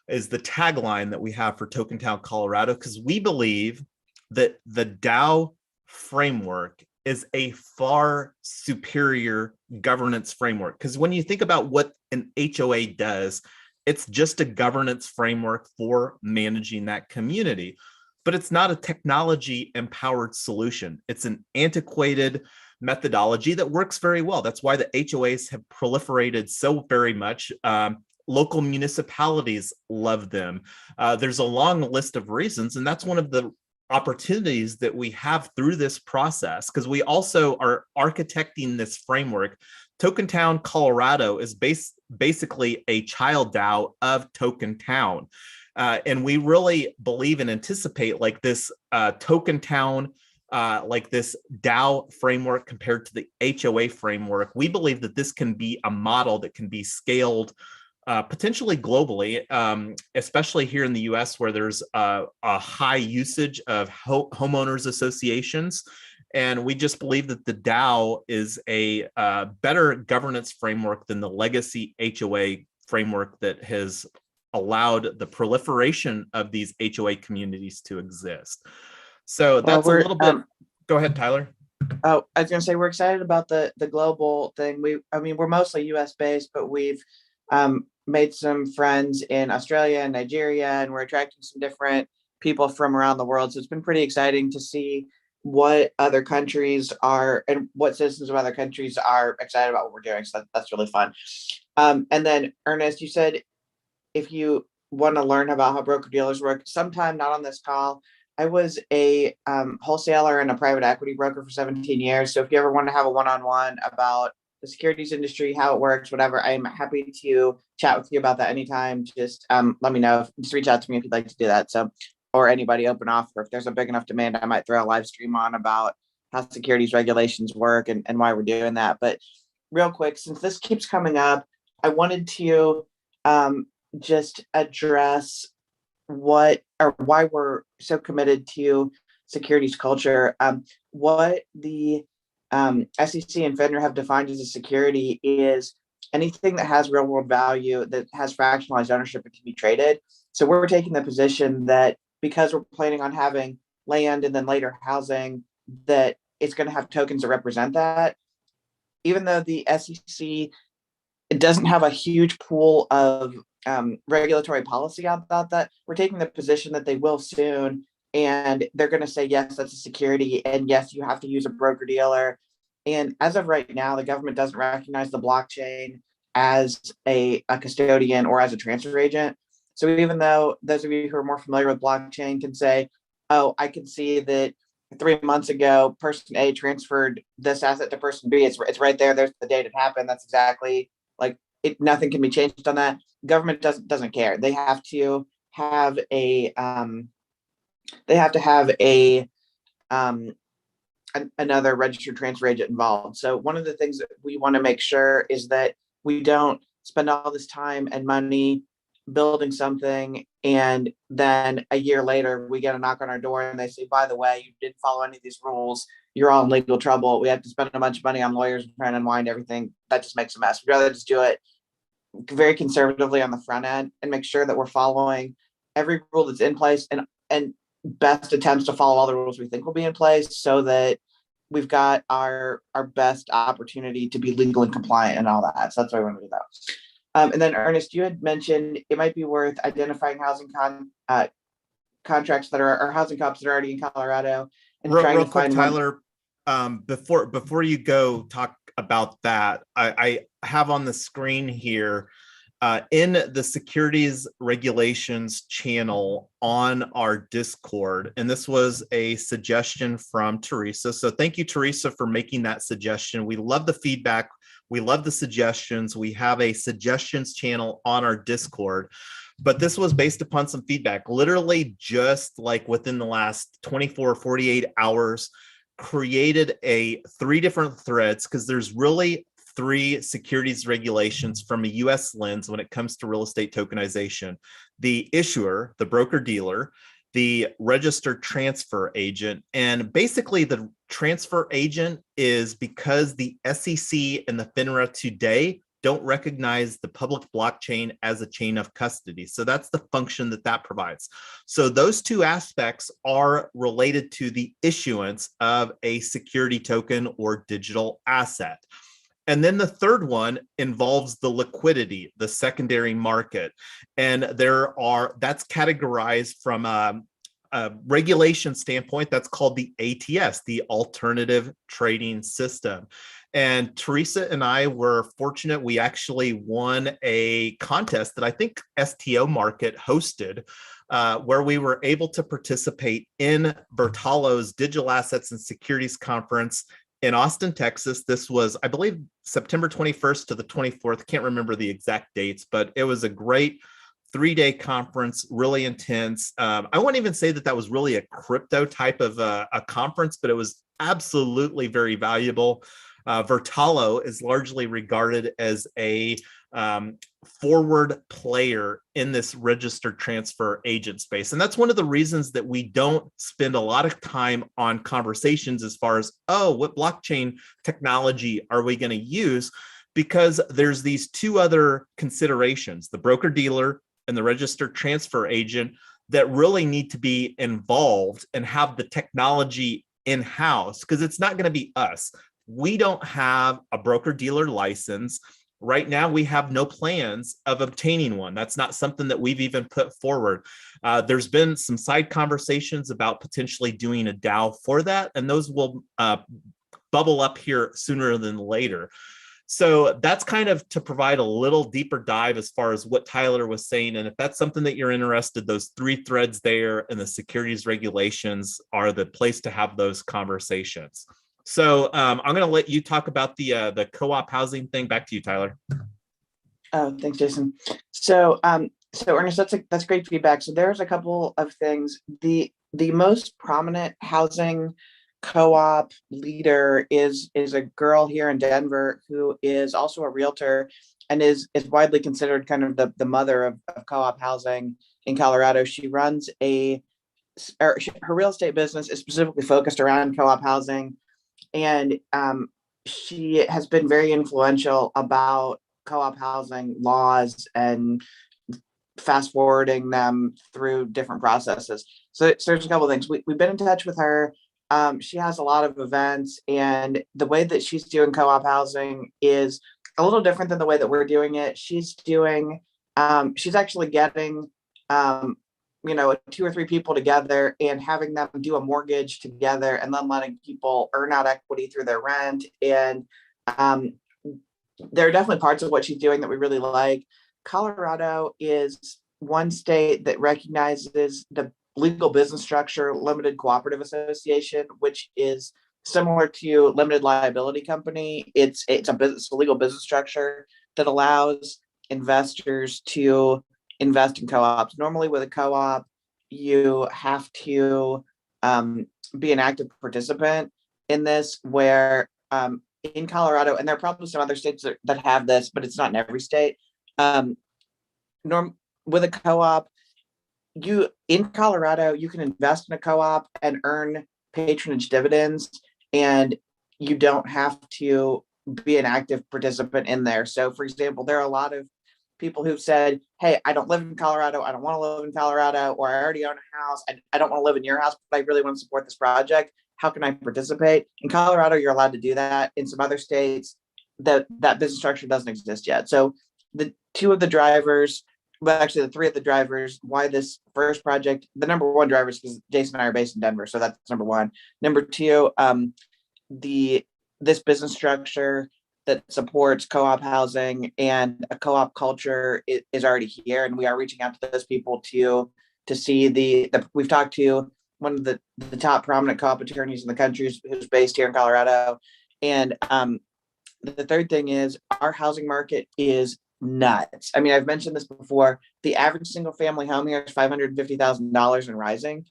Speaker 1: is the tagline that we have for Token Town Colorado, because we believe that the DAO framework is a far superior governance framework. Because when you think about what an HOA does, it's just a governance framework for managing that community, but it's not a technology empowered solution. It's an antiquated methodology that works very well. That's why the HOAs have proliferated so very much. Local municipalities love them. There's a long list of reasons, and that's one of the opportunities that we have through this process, because we also are architecting this framework. Token Town Colorado is basically a child DAO of Token Town. And we really believe and anticipate like this Token Town, like this DAO framework compared to the HOA framework. We believe that this can be a model that can be scaled potentially globally, especially here in the US, where there's a high usage of homeowners associations. And we just believe that the DAO is a better governance framework than the legacy HOA framework that has allowed the proliferation of these HOA communities to exist. So that's a little bit. Go ahead, Tyler.
Speaker 3: Oh, I was going to say, we're excited about the global thing. We're mostly US based, but we've made some friends in Australia and Nigeria, and we're attracting some different people from around the world. So it's been pretty exciting to see what other countries are and what citizens of other countries are excited about what we're doing. So that's really fun. And then Ernest, you said if you want to learn about how broker dealers work, sometime not on this call. I was a wholesaler and a private equity broker for 17 years. So if you ever want to have a one-on-one about the securities industry, how it works, whatever, I'm happy to chat with you about that anytime. Just let me know. Just reach out to me if you'd like to do that. So, or anybody open offer. If there's a big enough demand, I might throw a live stream on about how securities regulations work and why we're doing that. But real quick, since this keeps coming up, I wanted to just address why we're so committed to securities culture. What the SEC and FINRA have defined as a security is anything that has real world value, that has fractionalized ownership, and can be traded. So we're taking the position that because we're planning on having land and then later housing, that it's going to have tokens that represent that. Even though the SEC doesn't have a huge pool of regulatory policy about that, we're taking the position that they will soon. And they're going to say, yes, that's a security. And yes, you have to use a broker dealer. And as of right now, the government doesn't recognize the blockchain as a custodian or as a transfer agent. So even though those of you who are more familiar with blockchain can say, oh, I can see that 3 months ago, person A transferred this asset to person B. It's right there. There's the date it happened. That's exactly like it. Nothing can be changed on that. Government doesn't care. They have to have another registered transfer agent involved. So one of the things that we want to make sure is that we don't spend all this time and money building something And then a year later, we get a knock on our door and they say, by the way, you didn't follow any of these rules. You're all in legal trouble. We have to spend a bunch of money on lawyers and trying to unwind everything. That just makes a mess. We'd rather just do it very conservatively on the front end and make sure that we're following every rule that's in place and best attempts to follow all the rules we think will be in place so that we've got our best opportunity to be legal and compliant and all that. So that's why we want to do that. And then Ernest, you had mentioned it might be worth identifying housing contracts that are or housing comps that are already in Colorado and trying
Speaker 1: Real
Speaker 3: to
Speaker 1: quick,
Speaker 3: find
Speaker 1: Tyler, before you go talk about that, I have on the screen here in the securities regulations channel on our Discord, and this was a suggestion from Teresa. So thank you, Teresa, for making that suggestion. We love the feedback. We love the suggestions. We have a suggestions channel on our Discord, but this was based upon some feedback, literally just like within the last 24 or 48 hours, created 3 different threads because there's really 3 securities regulations from a US lens when it comes to real estate tokenization: the issuer, the broker dealer, the registered transfer agent. And basically the transfer agent is because the SEC and the FINRA today don't recognize the public blockchain as a chain of custody. So that's the function that provides. So those 2 aspects are related to the issuance of a security token or digital asset. And then the third one involves the liquidity, the secondary market. And that's categorized from a regulation standpoint. That's called the ATS, the Alternative Trading System. And Teresa and I were fortunate. We actually won a contest that I think STO Market hosted, where we were able to participate in Bertalo's Digital Assets and Securities Conference in Austin, Texas. This was, I believe, September 21st to the 24th. Can't remember the exact dates, but it was a great 3-day conference, really intense. I wouldn't even say that was really a crypto type of a conference, but it was absolutely very valuable. Vertalo is largely regarded as a forward player in this registered transfer agent space. And that's one of the reasons that we don't spend a lot of time on conversations as far as, what blockchain technology are we going to use? Because there's these 2 other considerations, the broker dealer and the registered transfer agent, that really need to be involved and have the technology in-house, because it's not going to be us. We don't have a broker dealer license. Right now, we have no plans of obtaining one. That's not something that we've even put forward. There's been some side conversations about potentially doing a DAO for that, and those will bubble up here sooner than later. So that's kind of to provide a little deeper dive as far as what Tyler was saying. And if that's something that you're interested, those 3 threads there and the securities regulations are the place to have those conversations. So I'm going to let you talk about the co-op housing thing. Back to you, Tyler.
Speaker 3: Oh, thanks, Jason. So Ernest, that's great feedback. So there's a couple of things. The most prominent housing co-op leader is a girl here in Denver who is also a realtor and is widely considered kind of the mother of co-op housing in Colorado. She runs her real estate business is specifically focused around co-op housing, and she has been very influential about co-op housing laws and fast forwarding them through different processes. So there's a couple of things. We've been in touch with her. She has a lot of events, and the way that she's doing co-op housing is a little different than the way that we're doing it. She's actually getting, 2 or 3 people together and having them do a mortgage together and then letting people earn out equity through their rent. And there are definitely parts of what she's doing that we really like. Colorado is one state that recognizes the legal business structure limited cooperative association, which is similar to limited liability company. It's a legal business structure that allows investors to invest in co-ops. Normally with a co-op, you have to be an active participant in this, where in Colorado, and there are probably some other states that have this, but it's not in every state. With a co-op, in Colorado, you can invest in a co-op and earn patronage dividends, and you don't have to be an active participant in there. So, for example, there are a lot of people who've said, hey, I don't live in Colorado, I don't want to live in Colorado, or I already own a house, I don't want to live in your house, but I really want to support this project. How can I participate? In Colorado, you're allowed to do that. In some other states, that business structure doesn't exist yet. So the two of the drivers, well, actually the three of the drivers, why this first project, the number one driver is because Jason and I are based in Denver. So that's number one. Number two, this business structure that supports co-op housing and a co-op culture is already here. And we are reaching out to those people to see we've talked to one of the top prominent co-op attorneys in the country who's based here in Colorado. And the third thing is our housing market is nuts. I mean, I've mentioned this before. The average single family home here is $550,000 and rising.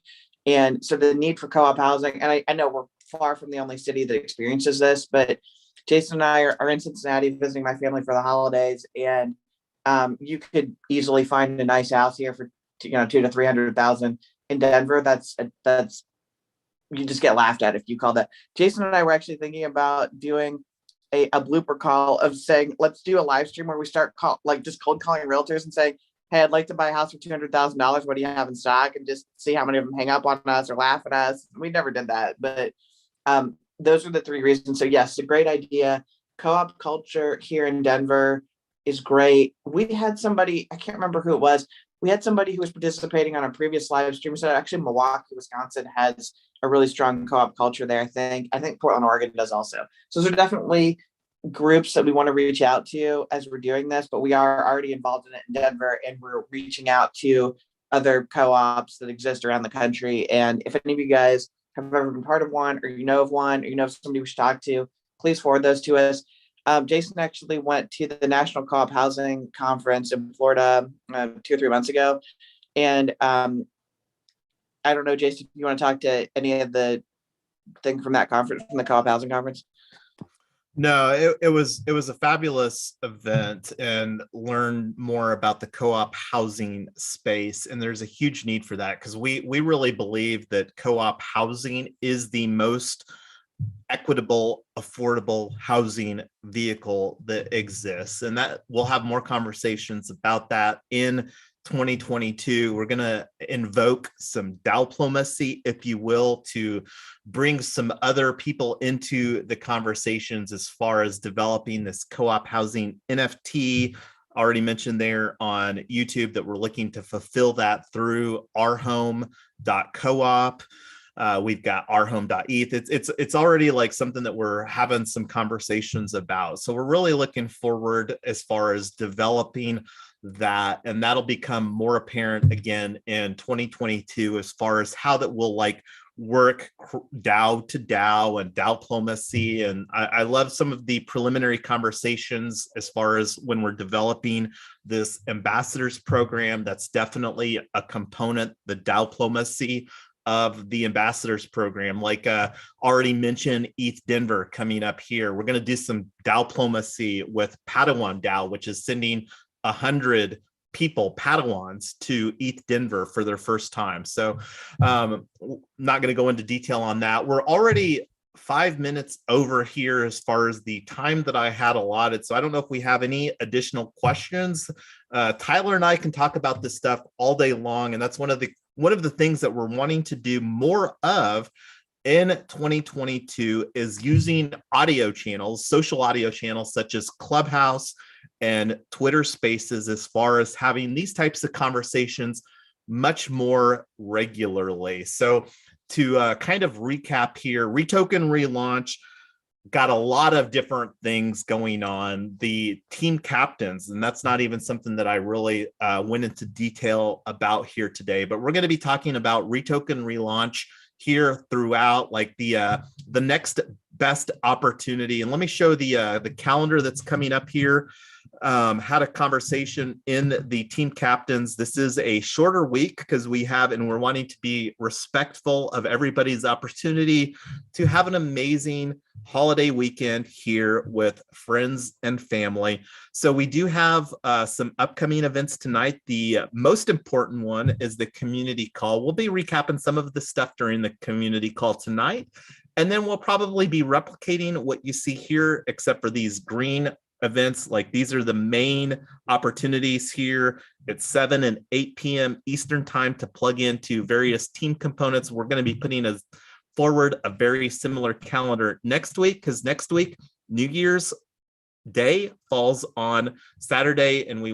Speaker 3: And so the need for co-op housing, and I know we're far from the only city that experiences this, but Jason and I are in Cincinnati visiting my family for the holidays, and you could easily find a nice house here for $200,000 to $300,000. In Denver, that's you just get laughed at if you call that. Jason and I were actually thinking about doing a blooper call of saying, let's do a live stream where we start just cold calling realtors and saying, hey, I'd like to buy a house for $200,000. What do you have in stock? And just see how many of them hang up on us or laugh at us. We never did that, but those are the three reasons. So yes, it's a great idea. Co-op culture here in Denver is great. We had somebody, I can't remember who it was. We had somebody who was participating on a previous live stream. So actually Milwaukee, Wisconsin has a really strong co-op culture there. I think Portland, Oregon does also. So those are definitely groups that we want to reach out to as we're doing this, but we are already involved in it in Denver, and we're reaching out to other co-ops that exist around the country. And if any of you guys have ever been part of one, or you know of one, or you know of somebody we should talk to, please forward those to us. Jason actually went to the National Co-op Housing Conference in Florida 2 or 3 months ago. And I don't know, Jason, if you want to talk to any of the thing from that conference, from the Co-op Housing Conference?
Speaker 1: No, it was a fabulous event, and learned more about the co-op housing space. And there's a huge need for that, because we really believe that co-op housing is the most equitable, affordable housing vehicle that exists. And that we'll have more conversations about that in 2022. We're going to invoke some diplomacy, if you will, to bring some other people into the conversations as far as developing this co-op housing NFT. Already mentioned there on YouTube that we're looking to fulfill that through ourhome.coop. We've got ourhome.eth. It's already like something that we're having some conversations about. So we're really looking forward as far as developing that, and that'll become more apparent again in 2022 as far as how that will work DAO to DAO and diplomacy. And I love some of the preliminary conversations as far as when we're developing this ambassadors program. That's definitely a component, the diplomacy of the ambassadors program. Already mentioned ETH Denver coming up here. We're going to do some diplomacy with Padawan DAO, which is sending 100 people, Padawans, to ETH Denver for their first time. So not going to go into detail on that. We're already 5 minutes over here as far as the time that I had allotted. So I don't know if we have any additional questions. Tyler and I can talk about this stuff all day long. And that's one of the things that we're wanting to do more of in 2022 is using audio channels, social audio channels such as Clubhouse and Twitter Spaces, as far as having these types of conversations much more regularly. So to kind of recap here, REtoken ReLaunch got a lot of different things going on. The team captains, and that's not even something that I really went into detail about here today, but we're going to be talking about REtoken ReLaunch here throughout, the next best opportunity. And let me show the calendar that's coming up here. had a conversation in the team captains. This is a shorter week because and we're wanting to be respectful of everybody's opportunity to have an amazing holiday weekend here with friends and family. So we do have some upcoming events tonight. The most important one is the community call. We'll be recapping some of the stuff during the community call tonight. And then we'll probably be replicating what you see here, except for these green events. Like these are the main opportunities here. It's 7 and 8 p.m. Eastern time to plug into various team components. We're going to be putting forward a very similar calendar next week, because next week, New Year's Day falls on Saturday, and we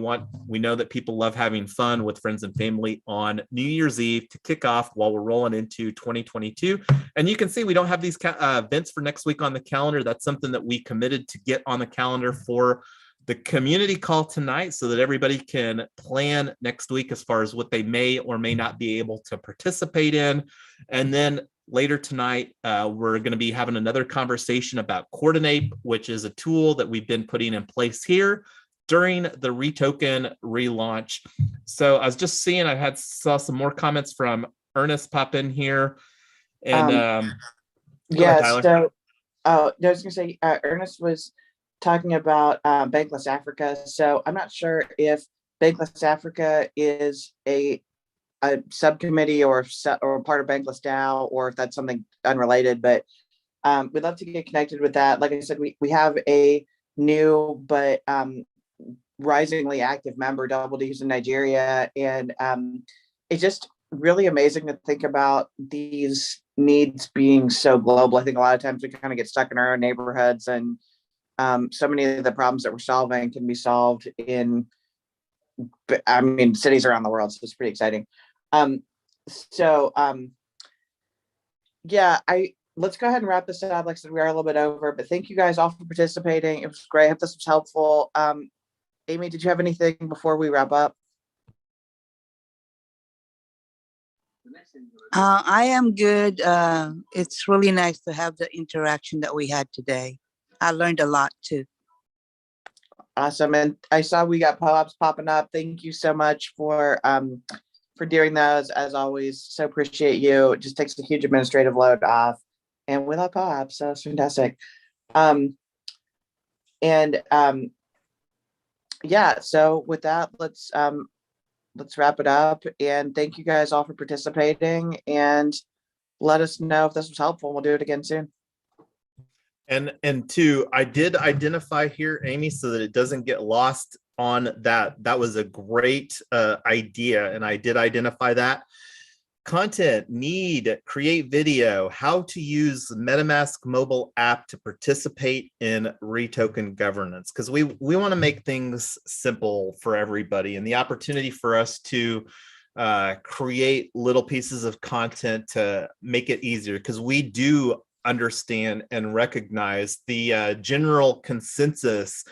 Speaker 1: know that people love having fun with friends and family on New Year's Eve to kick off while we're rolling into 2022. And you can see we don't have these events for next week on the calendar. That's something that we committed to get on the calendar for the community call tonight, so that everybody can plan next week as far as what they may or may not be able to participate in. And then later tonight, we're going to be having another conversation about Coordinate, which is a tool that we've been putting in place here during the REtoken relaunch. So I was just seeing, saw some more comments from Ernest pop in here. And
Speaker 3: yeah,
Speaker 1: Tyler.
Speaker 3: so I was going to say, Ernest was talking about Bankless Africa. So I'm not sure if Bankless Africa is a subcommittee or part of Bankless DAO, or if that's something unrelated, but we'd love to get connected with that. Like I said, we have a new but risingly active member, Double D, who's in Nigeria, and it's just really amazing to think about these needs being so global. I think a lot of times we kind of get stuck in our own neighborhoods, and so many of the problems that we're solving can be solved in, cities around the world. So it's pretty exciting. Yeah, let's go ahead and wrap this up. Like I said, we are a little bit over, but thank you guys all for participating. It was great. I hope this was helpful. Amy, did you have anything before we wrap up?
Speaker 2: I am good. It's really nice to have the interaction that we had today. I learned a lot too.
Speaker 3: Awesome. And I saw we got POAPs popping up. Thank you so much for doing those, as always. So appreciate you. It just takes a huge administrative load off, and we love POAPs, so it's fantastic. Yeah, so with that, let's wrap it up, and thank you guys all for participating, and let us know if this was helpful. We'll do it again soon.
Speaker 1: And two, I did identify here, Amy, so that it doesn't get lost on that. That was a great idea, and I did identify that. Content, need, create video, how to use the MetaMask mobile app to participate in REtoken governance, because we want to make things simple for everybody, and the opportunity for us to create little pieces of content to make it easier, because we do understand and recognize the general consensus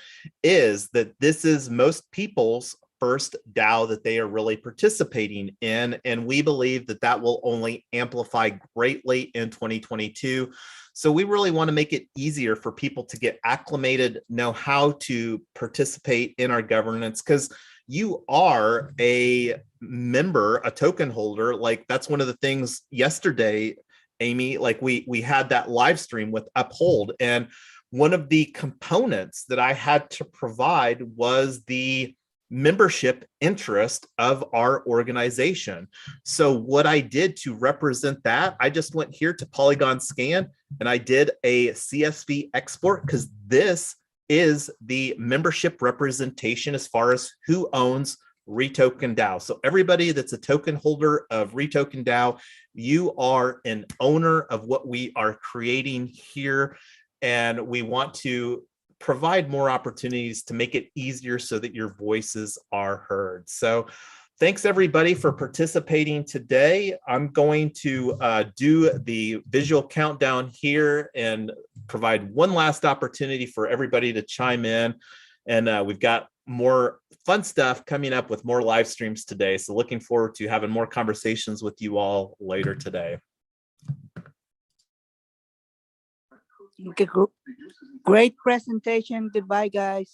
Speaker 1: is that this is most people's first DAO that they are really participating in, and we believe that that will only amplify greatly in 2022. So we really want to make it easier for people to get acclimated, know how to participate in our governance, because you are a member, a token holder. Like that's one of the things yesterday, Amy, like we had that live stream with Uphold, and one of the components that I had to provide was the membership interest of our organization. So what I did to represent that, I just went here to Polygon Scan and I did a CSV export, because this is the membership representation as far as who owns REtoken DAO. So everybody that's a token holder of REtoken DAO, you are an owner of what we are creating here, and we want to provide more opportunities to make it easier so that your voices are heard. So thanks everybody for participating today. I'm going to do the visual countdown here and provide one last opportunity for everybody to chime in. And we've got more fun stuff coming up with more live streams today. So looking forward to having more conversations with you all later today.
Speaker 2: Okay, great presentation. Goodbye, guys.